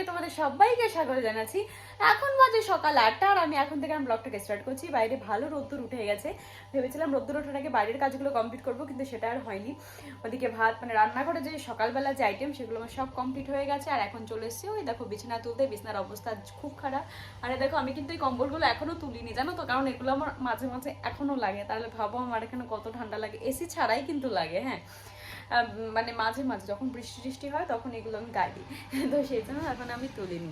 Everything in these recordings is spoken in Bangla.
তোমাদের সবাইকে স্বাগত জানাচ্ছি। এখন বাজে সকাল 8টা আর আমি এখন থেকে ব্লগটাকে স্টার্ট করছি। বাইরে ভালো রোদ্দুর উঠে গেছে। ভেবেছিলাম রোদ্দুর ওঠার আগে বাইরের কাজগুলো কমপ্লিট করবো, কিন্তু সেটা আর হয়নি। ওদিকে ভাত মানে রান্না করে যে সকালবেলা যে আইটেম সেগুলো আমার সব কমপ্লিট হয়ে গেছে। আর এখন চলে এসেছি ওই দেখো বিছানা তুলতে। বিছানার অবস্থা খুব খারাপ। আরে দেখো আমি কিন্তু এই কম্বলগুলো এখনো তুলিনি, জানো তো, কারণ এগুলো আমার মাঝে মাঝে এখনো লাগে। তাহলে ভাবো আমার এখানে কত ঠান্ডা লাগে। এসি ছাড়াই কিন্তু লাগে, হ্যাঁ, মানে মাঝে মাঝে যখন বৃষ্টি টিষ্টি হয় তখন এগুলো আমি গাই দিই। তো সেই জন্য এখন আমি তুলিনি।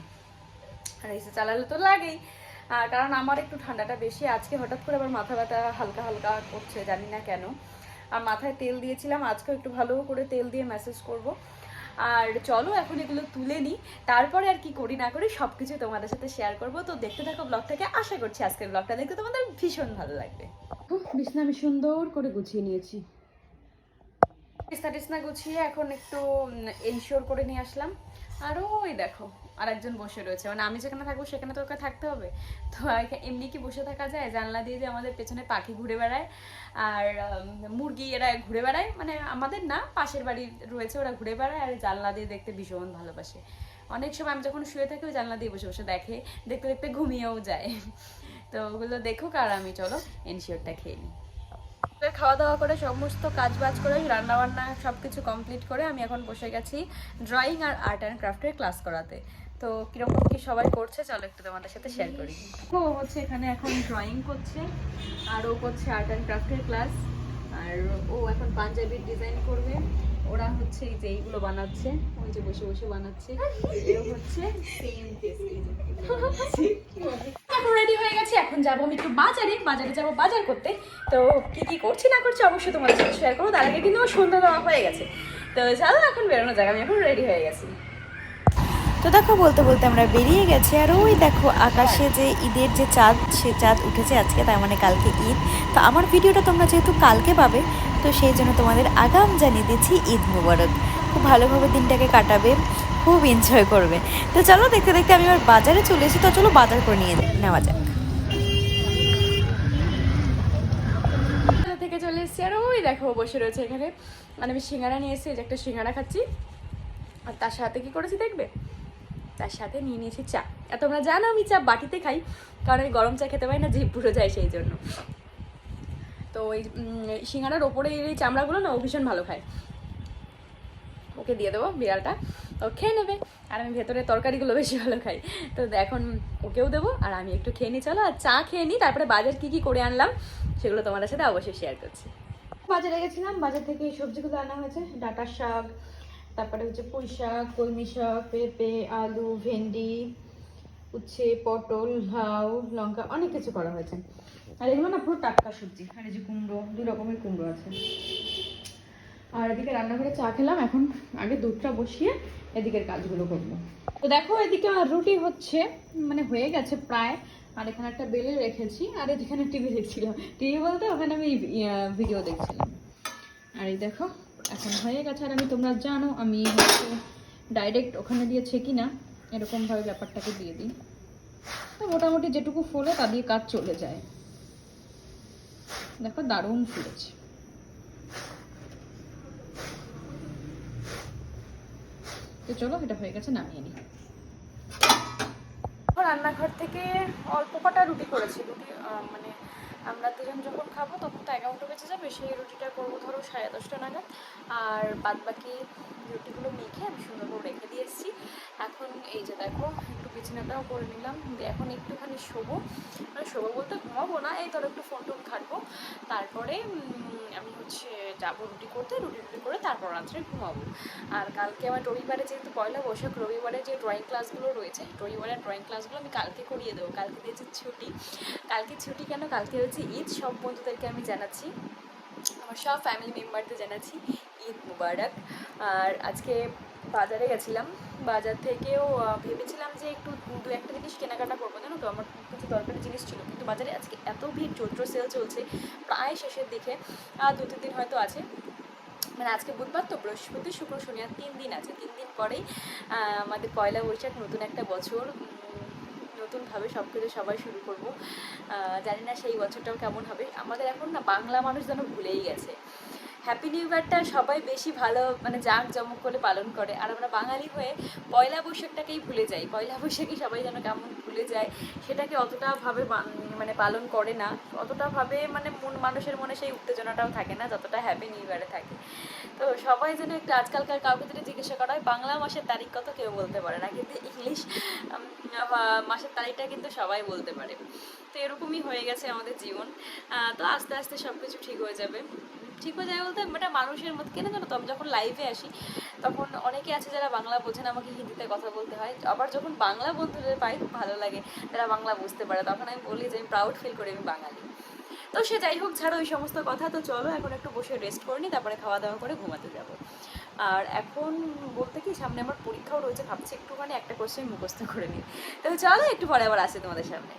আর এসি চালালে তো লাগেই, কারণ আমার একটু ঠান্ডাটা বেশি। আজকে হঠাৎ করে আবার মাথা ব্যথা হালকা হালকা করছে, জানি না কেন। আর মাথায় তেল দিয়েছিলাম, আজকে একটু ভালো করে তেল দিয়ে ম্যাসেজ করব। আর চলো এখন এগুলো তুলে নিই, তারপরে আর কি করি না করি সব কিছু তোমাদের সাথে শেয়ার করবো। তো দেখতে থাকো ব্লগটাকে, আশা করছি আজকের ব্লগটা দেখতে তোমাদের ভীষণ ভালো লাগবে। বিছনা আমি সুন্দর করে গুছিয়ে নিয়েছি। বিছনা টিছনা গুছিয়ে এখন একটু এনশিওর করে নিয়ে আসলাম। আর ওই দেখো আর একজন বসে রয়েছে, মানে আমি যেখানে থাকবো সেখানে তো ওকে থাকতে হবে। তো এমনি কি বসে থাকা যায়? জানলা দিয়ে যে আমাদের পেছনে পাখি ঘুরে বেড়ায় আর মুরগি এরা ঘুরে বেড়ায়, মানে আমাদের না, পাশের বাড়ি রয়েছে, ওরা ঘুরে বেড়ায় আর জানলা দিয়ে দেখতে ভীষণ ভালোবাসে। অনেক সময় আমি যখন শুয়ে থাকি ওই জানলা দিয়ে বসে বসে দেখে, দেখতে দেখতে ঘুমিয়েও যায়। তো ওগুলো দেখুক আর আমি চলো এনশিওরটা খেয়ে নিই। খাওয়া দাওয়া করে সমস্ত কাজ বাজ করে রান্না বান্না সব কিছু কমপ্লিট করে আমি এখন বসে গেছি ড্রয়িং আর আর্ট অ্যান্ড ক্রাফটের ক্লাস করাতে। তো কিরকম কি সবাই করছে চলো একটু তোমাদের সাথে শেয়ার করি। ও হচ্ছে এখানে এখন ড্রয়িং করছে আর ও করছে আর্ট অ্যান্ড ক্রাফটের ক্লাস। আর ও এখন পাঞ্জাবির ডিজাইন করবে। ওরা হচ্ছে এই যে এইগুলো বানাচ্ছে, ওই যে বসে বসে বানাচ্ছে। এও হচ্ছে সেম এখন রেডি হয়ে গেছে। এখন যাবো আমি একটু বাজারে যাবো বাজার করতে। তো কি কি করছি না করছি অবশ্যই তোমাদের সাথে শেয়ার করবো। তার আগে কিন্তু আমার সন্ধ্যা দেওয়া হয়ে গেছে। তো চলো এখন বেরোনো যাক, আমি এখন রেডি হয়ে গেছি। তো দেখো বলতে বলতে আমরা বেরিয়ে গেছি। আর ওই দেখো আকাশে যে ঈদের যে চাঁদ, সে চাঁদ উঠেছে আজকে, তার মানে কালকে ঈদ। তো আমার ভিডিওটা তোমরা যেহেতু কালকে পাবে, তো সেই জন্য তোমাদের আগাম জানিয়ে দিচ্ছি ঈদ মুবারক। খুব ভালোভাবে দিনটাকে কাটাবে, খুব এনজয় করবে। তো চলো দেখতে দেখতে আমি এবার বাজারে চলে এসেছি। তো চলো বাজার করে নিয়ে নেওয়া যাক। থেকে চলে এসেছি আর ওই দেখো বসে রয়েছে এখানে। মানে আমি সিঙ্গারা নিয়ে এসেছি, যে একটা সিঙ্গারা খাচ্ছি। আর তার সাথে কি করেছি দেখবে, তার সাথে নিয়ে নিয়েছি চা। আর তোমরা জানো আমি চা বাটিতে খাই, কারণ আমি গরম চা খেতে পারি না, জিভ পুড়ে যায় সেই জন্য। তো ওই সিঙ্গারার ওপরে এই চামড়াগুলো না ও ভীষণ ভালো খায়। ওকে দিয়ে দেবো বিড়ালটা, ও খেয়ে নেবে। আর আমি ভেতরে তরকারিগুলো বেশি ভালো খাই। তো এখন ওকেও দেবো আর আমি একটু খেয়ে নিই। চলো আর চা খেয়ে নিই, তারপরে বাজার কি কি করে আনলাম সেগুলো তোমাদের সাথে অবশ্যই শেয়ার করছি। বাজারে গেছিলাম, বাজার থেকে এই সবজিগুলো আনা হয়েছে। ডাঁটা শাক, তারপরে হচ্ছে পুঁই শাক, কলমি শাক, পেঁপে, আলু, ভেন্ডি, উচ্ছে, পটল, লাউ, লঙ্কা, অনেক কিছু করা হয়েছে। আর এগুলো না পুরো টাটকা সবজি। আর এই যে কুমড়ো, 2 রকমের কুমড়ো আছে। আর এদিকে রান্নাঘরে চা খেলাম, এখন আগে দুধটা বসিয়ে এদিকের কাজগুলো করবো। তো দেখো এদিকে আমার রুটি হচ্ছে, মানে হয়ে গেছে প্রায়। আর এখানে একটা বেলে রেখেছি। আর এখানে টিভি দেখছিলাম, টিভি বলতে ওখানে আমি ভিডিও দেখছিলাম। আর এই দেখো এখন হয়ে গেছে। আর আমি, তোমরা জানো আমি হচ্ছে ডাইরেক্ট ওখানে দিয়ে ছেঁকি না, এরকমভাবে ব্যাপারটাকে দিয়ে দিই। তো মোটামুটি যেটুকু ফোলে তা দিয়ে কাজ চলে যায়। দেখো দারুণ ফুলেছে। তো চলো এটা হয়ে গেছে, নামিয়ে নিই। রান্নাঘর থেকে অল্প কটা রুটি করেছি। রুটি মানে আমরা দুজন যখন খাবো তখন তো 11টা বেজে যাবে, সেই রুটিটা করবো ধরো 10:30 নাগাদ। আর বাদ বাকি রুটিগুলো মেখে আমি সুন্দর করে রেখে দিয়ে এসেছি। এখন এই যে দেখো একটু বিছানাটাও করে নিলাম, এখন একটুখানি শোবো। মানে শোবো বলতে ঘুমাবো না, এই ধরো একটু ফোন টোন ঘাটবো। তারপরে আমি হচ্ছে যাবো রুটি করতে, রুটি করে তারপর রাত্রে ঘুমাবো। আর কালকে আমার রবিবারে যেহেতু পয়লা বৈশাখ, রবিবারে যে ড্রয়িং ক্লাসগুলো রয়েছে, রবিবারের ড্রয়িং ক্লাসগুলো আমি কালকে করিয়ে দেবো। কালকে দিয়েছি ছুটি। কালকে ছুটি কেন, কালকে হচ্ছে ঈদ। সব বন্ধুদেরকে আমি জানাচ্ছি, আমার সব ফ্যামিলি মেম্বারদের জানাচ্ছি ঈদ মুবারক। আর আজকে বাজারে গেছিলাম, বাজার থেকেও ভেবেছিলাম যে একটু 2-1টা জিনিস কেনাকাটা করবো, জানো তো, আমার কিছু দরকারি জিনিস ছিল। কিন্তু বাজারে আজকে এত ভিড়, চৈত্র সেল চলছে প্রায় শেষের দিকে, আর 2-3 দিন হয়তো আছে। মানে আজকে বুধবার, তো বৃহস্পতি, শুক্র, শনি, আর 3 দিন আছে। 3 দিন পরেই আমাদের পয়লা বৈশাখ, নতুন একটা বছর, নতুনভাবে সব কিছু সবাই শুরু করবো। জানি না সেই বছরটাও কেমন হবে। আমাদের এখন না বাংলা মানুষ যেন ভুলেই গেছে। হ্যাপি নিউ ইয়ারটা সবাই বেশি ভালো মানে জাঁকজমক করে পালন করে, আর আমরা বাঙালি হয়ে পয়লা বৈশাখটাকেই ভুলে যাই। পয়লা বৈশাখে সবাই যেন কেমন ভুলে যায়, সেটাকে অতটা ভাবে মানে পালন করে না, অতটা ভাবে মানে মানুষের মনে সেই উত্তেজনাটাও থাকে না যতটা হ্যাপি নিউ ইয়ারে থাকে। তো সবাই যেন একটু, আজকালকার কাউকে যদি জিজ্ঞাসা করা হয় বাংলা মাসের তারিখ কত, কেউ বলতে পারে না, কিন্তু ইংলিশ মাসের তারিখটা কিন্তু সবাই বলতে পারে। তো এরকমই হয়ে গেছে আমাদের জীবন। তো আস্তে আস্তে সব কিছু ঠিক হয়ে যাবে। ঠিক হয়ে যাবে বলতে এটা মানুষের মধ্যে কেন জানো তো, আমি যখন লাইভে আসি তখন অনেকে আছে যারা বাংলা বোঝে না, আমাকে হিন্দিতে কথা বলতে হয়। আবার যখন বাংলা বন্ধুদের পাই খুব ভালো লাগে, যারা বাংলা বুঝতে পারে, তখন আমি বলি যে আমি প্রাউড ফিল করি আমি বাঙালি। তো সে যাই হোক, ছাড়ো ওই সমস্ত কথা। তো চলো এখন একটু বসে রেস্ট করে নিই, তারপরে খাওয়া দাওয়া করে ঘুমাতে যাব। আর এখন বলতে কি সামনে আমার পরীক্ষাও রয়েছে, ভাবছি একটুখানি একটা কোশ্চেন মুখস্থ করে নিই। তো চলো একটু পরে আবার আসি তোমাদের সামনে।